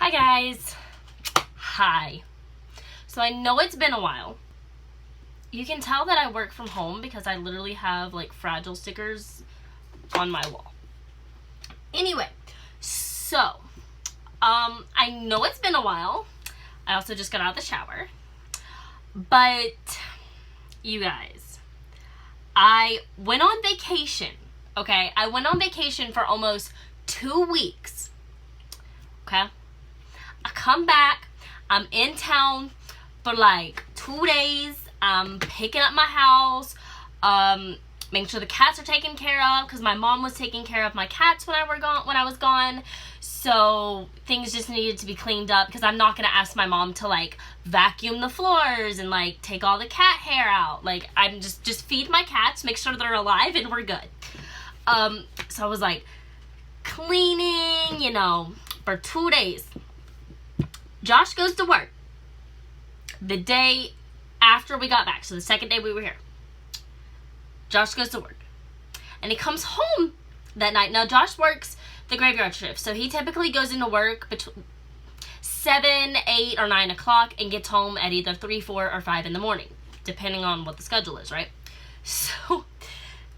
Hi guys. Hi. So I know it's been a while. You can tell that I work from home because I literally have like fragile stickers on my wall. Anyway, so I know it's been a while. I also just got out of the shower. But you guys, I went on vacation. Okay? I went on vacation for almost 2 weeks. Okay? I come back. I'm in town for like 2 days. I'm picking up my house. Making sure the cats are taken care of because my mom was taking care of my cats when I was gone. So things just needed to be cleaned up because I'm not gonna ask my mom to like vacuum the floors and like take all the cat hair out. Like I'm just feed my cats, make sure they're alive, and we're good. So I was like cleaning, for 2 days. Josh goes to work the day after we got back, so the second day we were here. Josh goes to work and he comes home that night. Now Josh works the graveyard shift, so he typically goes into work between 7, 8, or 9 o'clock and gets home at either 3, 4, or 5 in the morning, depending on what the schedule is, right? So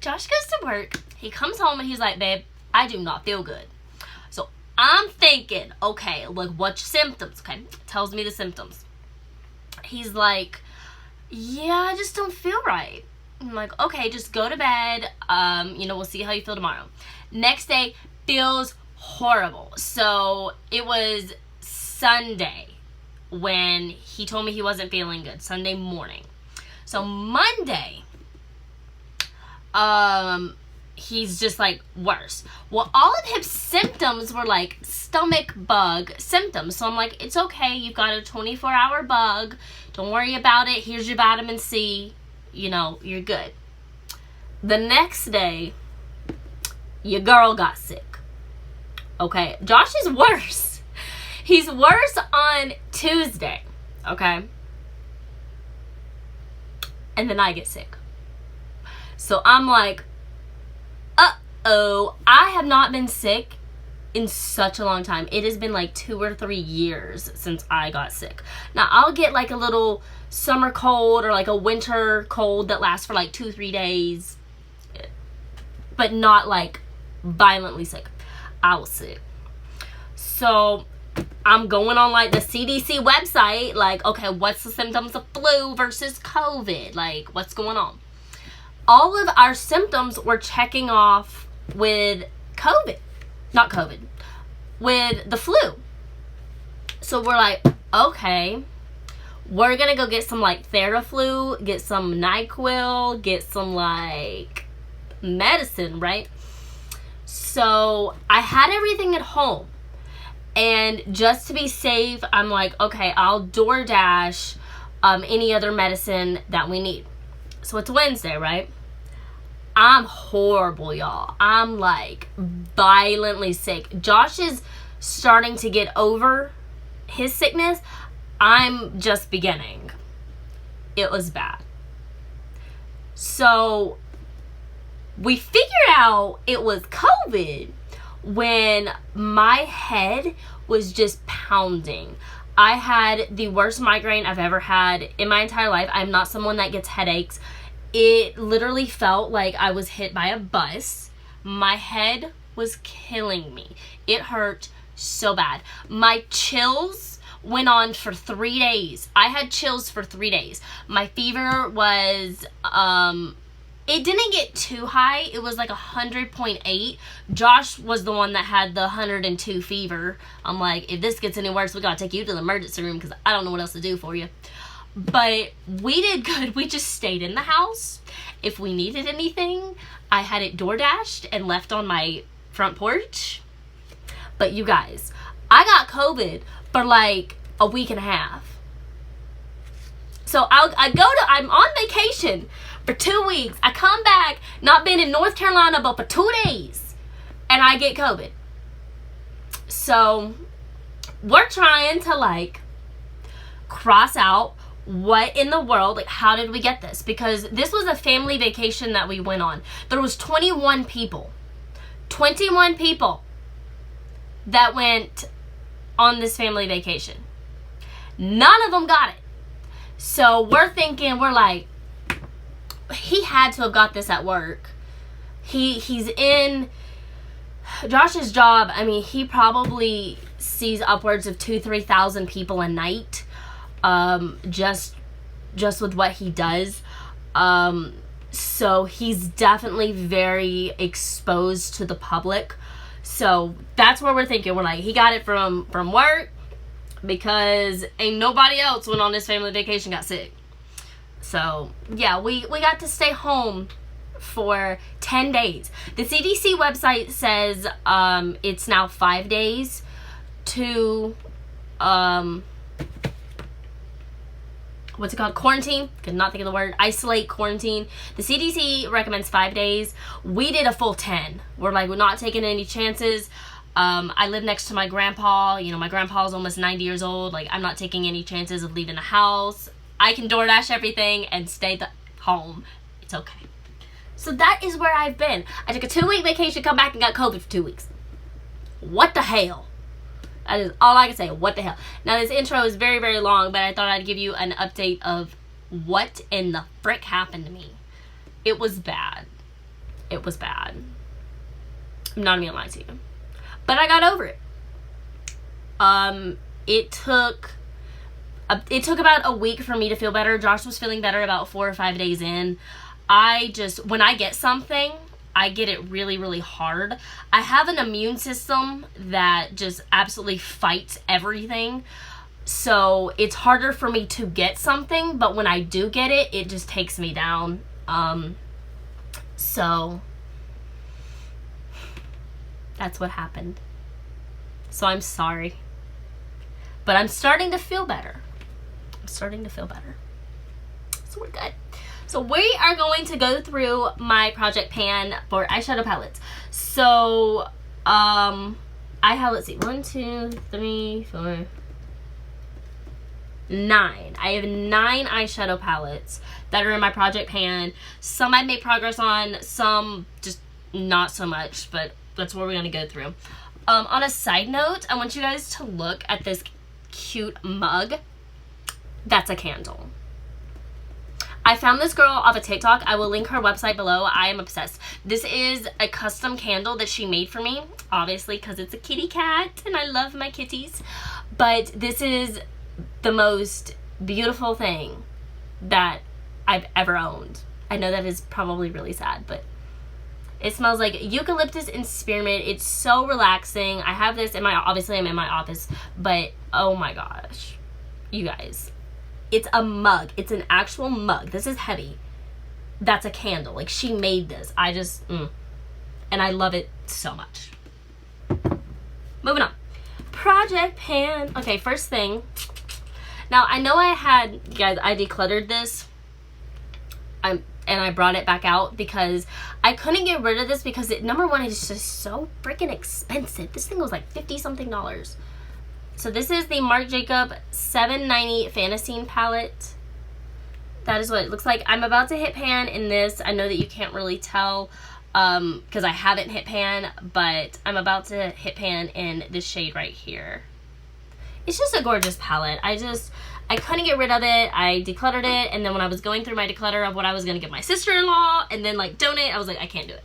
Josh goes to work, he comes home and he's like, babe, I do not feel good. So I'm thinking, okay, like, what's your symptoms? Okay, tells me the symptoms. He's like, yeah, I just don't feel right. I'm like, okay, just go to bed. We'll see how you feel tomorrow. Next day, feels horrible. So it was Sunday when he told me he wasn't feeling good. Sunday morning. So Monday, he's just like worse. Well, all of his symptoms were like stomach bug symptoms. So I'm like, it's okay. You've got a 24-hour bug. Don't worry about it. Here's your vitamin C. You're good. The next day, your girl got sick. Okay, Josh is worse. He's worse on Tuesday. Okay. And then I get sick. So I'm like, uh-oh, I have not been sick in such a long time. It has been like 2 or 3 years since I got sick. Now, I'll get like a little summer cold or like a winter cold that lasts for like 2-3 days, but not like violently sick. I was sick. So I'm going on like the CDC website, like, okay, what's the symptoms of flu versus COVID? Like, what's going on? All of our symptoms were checking off with with the flu. So we're like, okay, we're gonna go get some like Theraflu, get some NyQuil, get some like medicine, right? So I had everything at home, and just to be safe, I'm like, okay, I'll DoorDash any other medicine that we need. So it's Wednesday, right? I'm horrible, y'all. I'm like violently sick. Josh is starting to get over his sickness. I'm just beginning. It was bad. So we figured out it was COVID when my head was just pounding. I had the worst migraine I've ever had in my entire life. I'm not someone that gets headaches. It literally felt like I was hit by a bus. My head was killing me. It hurt so bad. My chills went on for 3 days. I had chills for 3 days. My fever was, it didn't get too high. It was like 100.8. Josh was the one that had the 102 fever. I'm like, if this gets any worse, we gotta take you to the emergency room because I don't know what else to do for you. But we did good. We just stayed in the house. If we needed anything, I had it DoorDashed and left on my front porch. But you guys, I got COVID for like a week and a half. So I'm on vacation for 2 weeks. I come back, not been in North Carolina but for 2 days, and I get COVID. So we're trying to like cross out what in the world, like, how did we get this? Because this was a family vacation that we went on. There was 21 people that went on this family vacation. None of them got it. So we're thinking, we're like, he had to have got this at work. He's in Josh's job. I mean, he probably sees upwards of 2,000-3,000 people a night, just with what he does. So he's definitely very exposed to the public. So that's what we're thinking. We're like, he got it from work, because ain't nobody else went on this family vacation got sick. So yeah, we got to stay home for 10 days. The CDC website says it's now 5 days to what's it called? Quarantine. Could not think of the word. Isolate, quarantine. The CDC recommends 5 days. We did a full 10. We're like, we're not taking any chances. I live next to my grandpa. You know, my grandpa's almost 90 years old. Like, I'm not taking any chances of leaving the house. I can DoorDash everything and stay home. It's okay. So that is where I've been. I took a 2-week vacation, come back and got COVID for 2 weeks. What the hell? That is all I can say. What the hell? Now, this intro is very, very long, but I thought I'd give you an update of what in the frick happened to me. It was bad. It was bad. I'm not even gonna lie to you. But I got over it. It took about a week for me to feel better. Josh was feeling better about 4 or 5 days in. When I get something, I get it really, really hard. I have an immune system that just absolutely fights everything. So it's harder for me to get something, but when I do get it, it just takes me down. So that's what happened. So I'm sorry. But I'm starting to feel better. So we're good. So we are going to go through my project pan for eyeshadow palettes. So I have, let's see, 1, 2, 3, 4, 9. I have 9 eyeshadow palettes that are in my project pan. Some I made progress on, some just not so much, but that's what we're gonna go through. On a side note, I want you guys to look at this cute mug. That's a candle. I found this girl off of TikTok. I will link her website below. I am obsessed. This is a custom candle that she made for me, obviously, because it's a kitty cat and I love my kitties. But this is the most beautiful thing that I've ever owned. I know that is probably really sad, but it smells like eucalyptus and spearmint. It's so relaxing. I have this in obviously I'm in my office, but oh my gosh, you guys. It's a mug. It's an actual mug. This is heavy. That's a candle. Like, she made this. And I love it so much. Moving on. Project pan. Okay, first thing. Now, I know you guys, I decluttered this. And I brought it back out because I couldn't get rid of this because number one, it's just so freaking expensive. This thing was like $50-something. So this is the Marc Jacob 790 Fantasine palette. That is what it looks like. I'm about to hit pan in this. I know that you can't really tell because I haven't hit pan, but I'm about to hit pan in this shade right here. It's just a gorgeous palette. I couldn't get rid of it. I decluttered it, and then when I was going through my declutter of what I was going to give my sister-in-law and then like donate, I was like, I can't do it.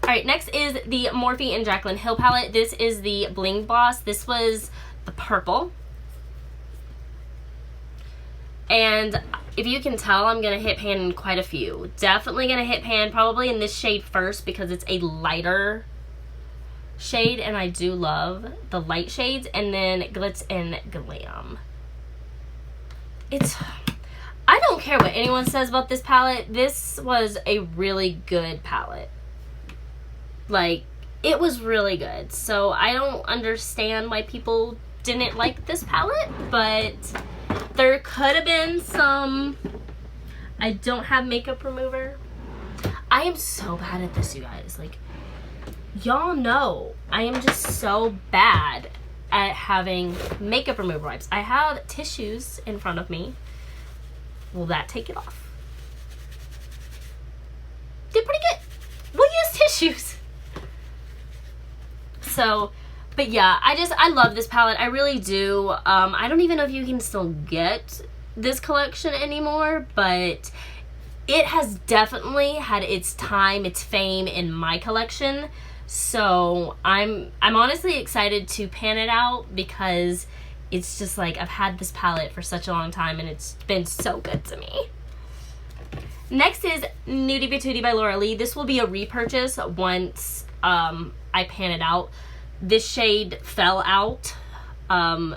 Alright, next is the Morphe and Jaclyn Hill palette. This is the Bling Boss. This was the purple. And if you can tell, I'm going to hit pan in quite a few. Definitely going to hit pan probably in this shade first because it's a lighter shade. And I do love the light shades. And then Glitz and Glam. I don't care what anyone says about this palette. This was a really good palette. Like, it was really good. So I don't understand why people didn't like this palette, but there could have been some. I don't have makeup remover. I am so bad at this, you guys. Like, y'all know I am just so bad at having makeup remover wipes. I have tissues in front of me. Will that take it off? Did pretty good. We'll use tissues. So, but yeah, I love this palette. I really do. I don't even know if you can still get this collection anymore, but it has definitely had its time, its fame in my collection. So I'm honestly excited to pan it out, because it's just like, I've had this palette for such a long time and it's been so good to me. Next is Nudie Patootie by Laura Lee. This will be a repurchase once I pan it out. This shade fell out. I'm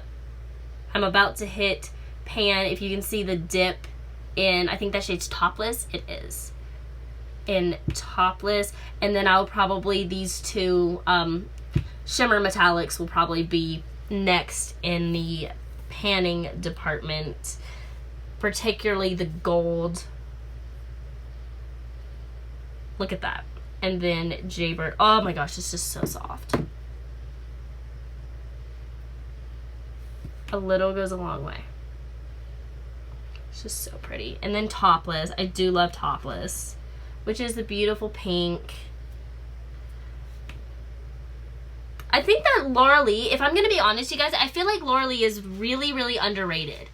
about to hit pan. If you can see the dip in, I think that shade's Topless. It is in Topless. And then I'll probably, these two shimmer metallics will probably be next in the panning department, particularly the gold. Look at that. And then Jaybird. Oh my gosh, it's just so soft. A little goes a long way. It's just so pretty. And then Topless. I do love Topless, which is the beautiful pink. I think that Laura Lee, if I'm going to be honest, you guys, I feel like Laura Lee is really, really underrated.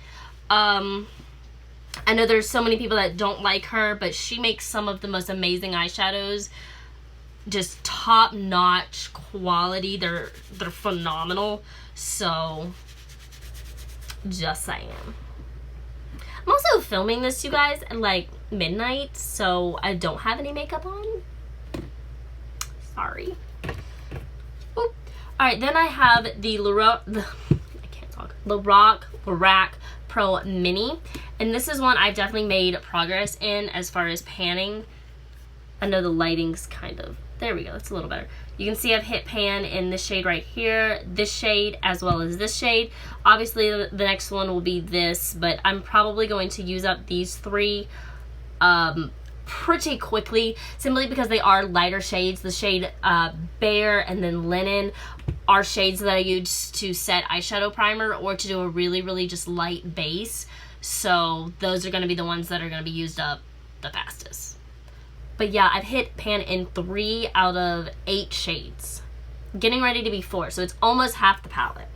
I know there's so many people that don't like her, but she makes some of the most amazing eyeshadows. Just top-notch quality. They're phenomenal. So, just saying. I'm also filming this, you guys, at like midnight, so I don't have any makeup on. Sorry. Oop. Alright, then I have the Lorac Pro Mini. And this is one I've definitely made progress in as far as panning. I know the lighting's kind of, there we go, it's a little better. You can see I've hit pan in this shade right here, this shade, as well as this shade. Obviously, the next one will be this, but I'm probably going to use up these three pretty quickly, simply because they are lighter shades. The shade Bear and then Linen are shades that I use to set eyeshadow primer or to do a really, really just light base. So those are going to be the ones that are going to be used up the fastest. But yeah, I've hit pan in 3 out of 8 shades. Getting ready to be 4, so it's almost half the palette.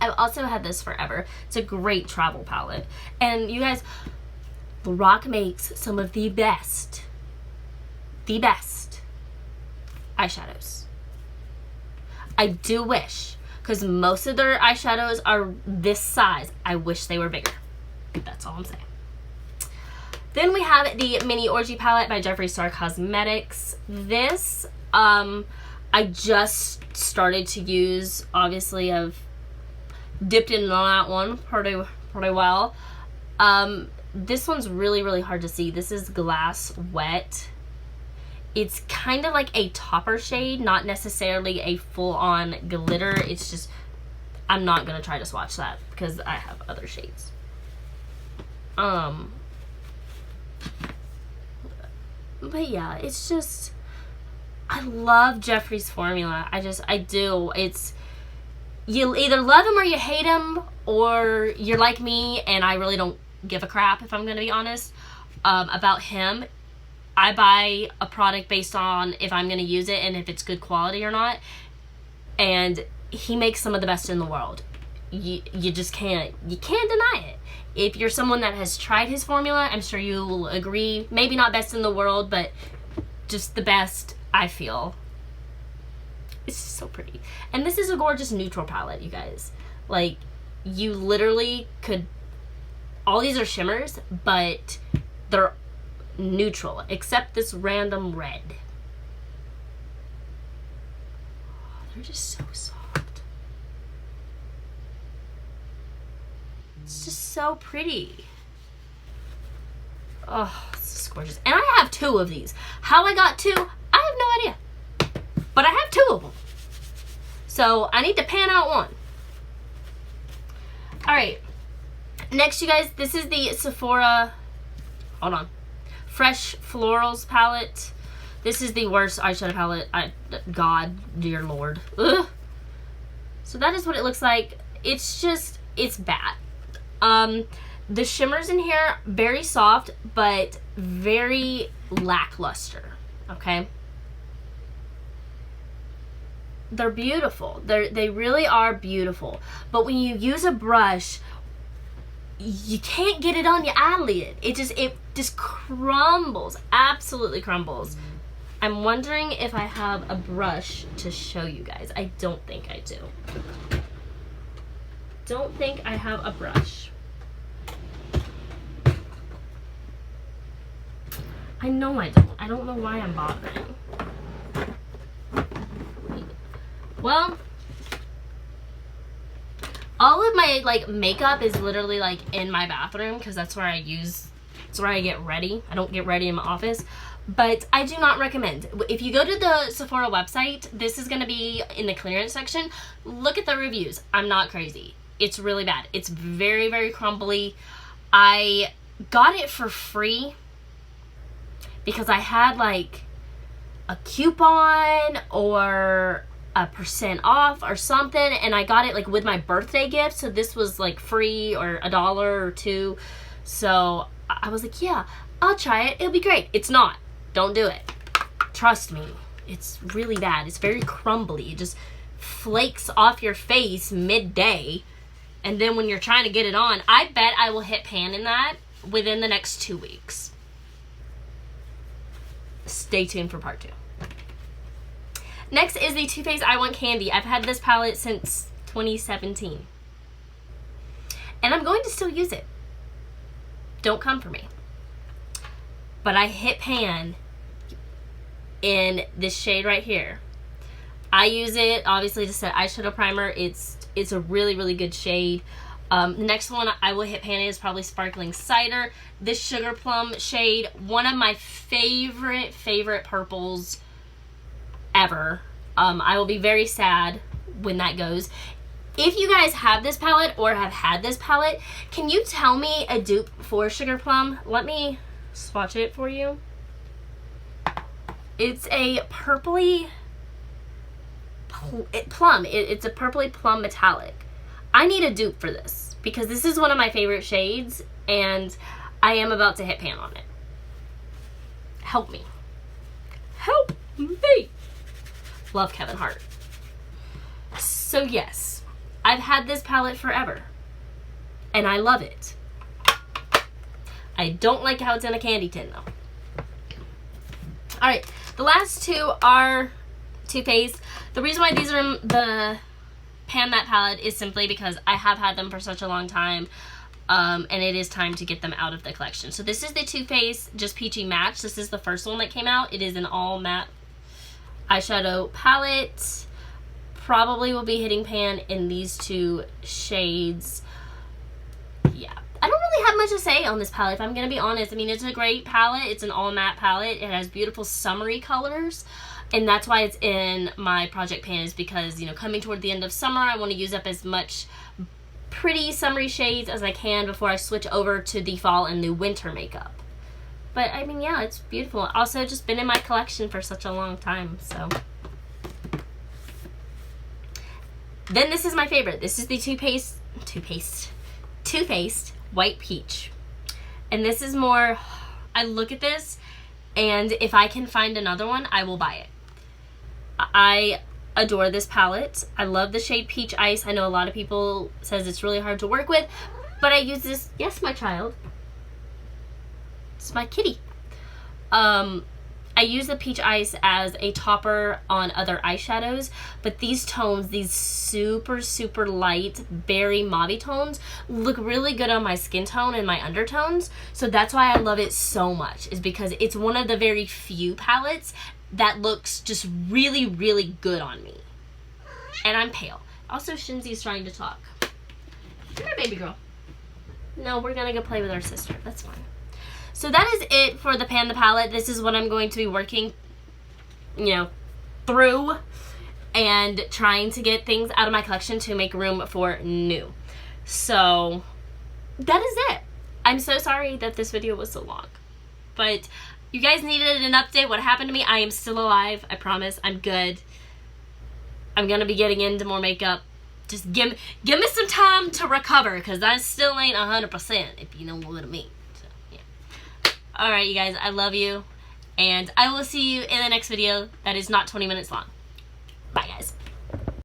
I've also had this forever. It's a great travel palette. And you guys, Lorac makes some of the best eyeshadows. I do wish, because most of their eyeshadows are this size, I wish they were bigger. That's all I'm saying. Then we have the Mini Orgy palette by Jeffree Star Cosmetics. This, I just started to use. Obviously, I've dipped in on that one pretty well. This one's really, really hard to see. This is Glass Wet. It's kind of like a topper shade, not necessarily a full-on glitter. It's just, I'm not going to try to swatch that because I have other shades. But yeah, it's just, I love Jeffree's formula. I do. It's, you either love him or you hate him, or you're like me and I really don't give a crap, if I'm going to be honest, about him. I buy a product based on if I'm going to use it and if it's good quality or not. And he makes some of the best in the world. You just can't deny it. If you're someone that has tried his formula, I'm sure you will agree. Maybe not best in the world, but just the best, I feel. It's just so pretty. And this is a gorgeous neutral palette, you guys. Like, you literally could, all these are shimmers, but they're neutral, except this random red. Oh, they're just so soft. It's just so pretty. Oh, it's just gorgeous. And I have 2 of these. How I got 2, I have no idea. But I have 2 of them. So I need to pan out one. Alright. Next, you guys, this is the Sephora, hold on, Fresh Florals palette. This is the worst eyeshadow palette. God, dear Lord. Ugh. So that is what it looks like. It's just, it's bad. The shimmers in here, very soft, but very lackluster, okay? they're beautiful. They really are beautiful. But when you use a brush, you can't get it on your eyelid. It just crumbles, absolutely crumbles. I'm wondering if I have a brush to show you guys. I don't think I do. Don't think I have a brush. I know I don't. I don't know why I'm bothering. Well, all of my like makeup is literally like in my bathroom because that's where I get ready. I don't get ready in my office. But I do not recommend. If you go to the Sephora website, this is going to be in the clearance section. Look at the reviews. I'm not crazy. It's really bad. It's very, very crumbly. I got it for free because I had like a coupon or a % off or something, and I got it like with my birthday gift. So this was like free or $1 or $2. So I was like, yeah, I'll try it. It'll be great. It's not. Don't do it. Trust me. It's really bad. It's very crumbly. It just flakes off your face midday. And then when you're trying to get it on, I bet I will hit pan in that within the next 2 weeks. Stay tuned for part 2. Next is the Too Faced I Want Candy. I've had this palette since 2017. And I'm going to still use it. Don't come for me. But I hit pan in this shade right here. I use it obviously to set eyeshadow primer. It's a really, really good shade. The next one I will hit pan in is probably Sparkling Cider. This Sugar Plum shade, one of my favorite purples ever. I will be very sad when that goes. If you guys have this palette or have had this palette, can you tell me a dupe for Sugar Plum? Let me swatch it for you. It's a purpley plum. It's a purpley plum metallic. I need a dupe for this because this is one of my favorite shades and I am about to hit pan on it. Help me. Help me. Love Kevin Hart. So yes, I've had this palette forever and I love it. I don't like how it's in a candy tin though. Alright, the last two are Too Faced. The reason why these are in the Pan That palette is simply because I have had them for such a long time. And it is time to get them out of the collection. So this is the Too Faced Just Peachy Match. This is the first one that came out. It is an all matte eyeshadow palette. Probably will be hitting pan in these two shades. Yeah. I don't really have much to say on this palette, if I'm going to be honest. I mean, it's a great palette. It's an all matte palette. It has beautiful summery colors. And that's why it's in my project pan, is because, you know, coming toward the end of summer, I want to use up as much pretty summery shades as I can before I switch over to the fall and the winter makeup. But, I mean, yeah, it's beautiful. Also, just been in my collection for such a long time, so. Then this is my favorite. This is the Too Faced White Peach. And this is more, I look at this, and if I can find another one, I will buy it. I adore this palette. I love the shade Peach Ice. I know a lot of people says it's really hard to work with, but I use this, yes, my child. It's my kitty. I use the Peach Ice as a topper on other eyeshadows, but these tones, these super, super light berry mauve tones, look really good on my skin tone and my undertones. So that's why I love it so much, is because it's one of the very few palettes that looks just really, really good on me. And I'm pale. Also, Shinzi's trying to talk. Come here, baby girl. No, we're gonna go play with our sister. That's fine. So that is it for the Pan the palette. This is what I'm going to be working, you know, through and trying to get things out of my collection to make room for new. So that is it. I'm so sorry that this video was so long, but you guys needed an update. What happened to me? I am still alive. I promise. I'm good. I'm going to be getting into more makeup. Just give me some time to recover, because I still ain't 100%, if you know what I mean. Alright, you guys, I love you, and I will see you in the next video that is not 20 minutes long. Bye, guys.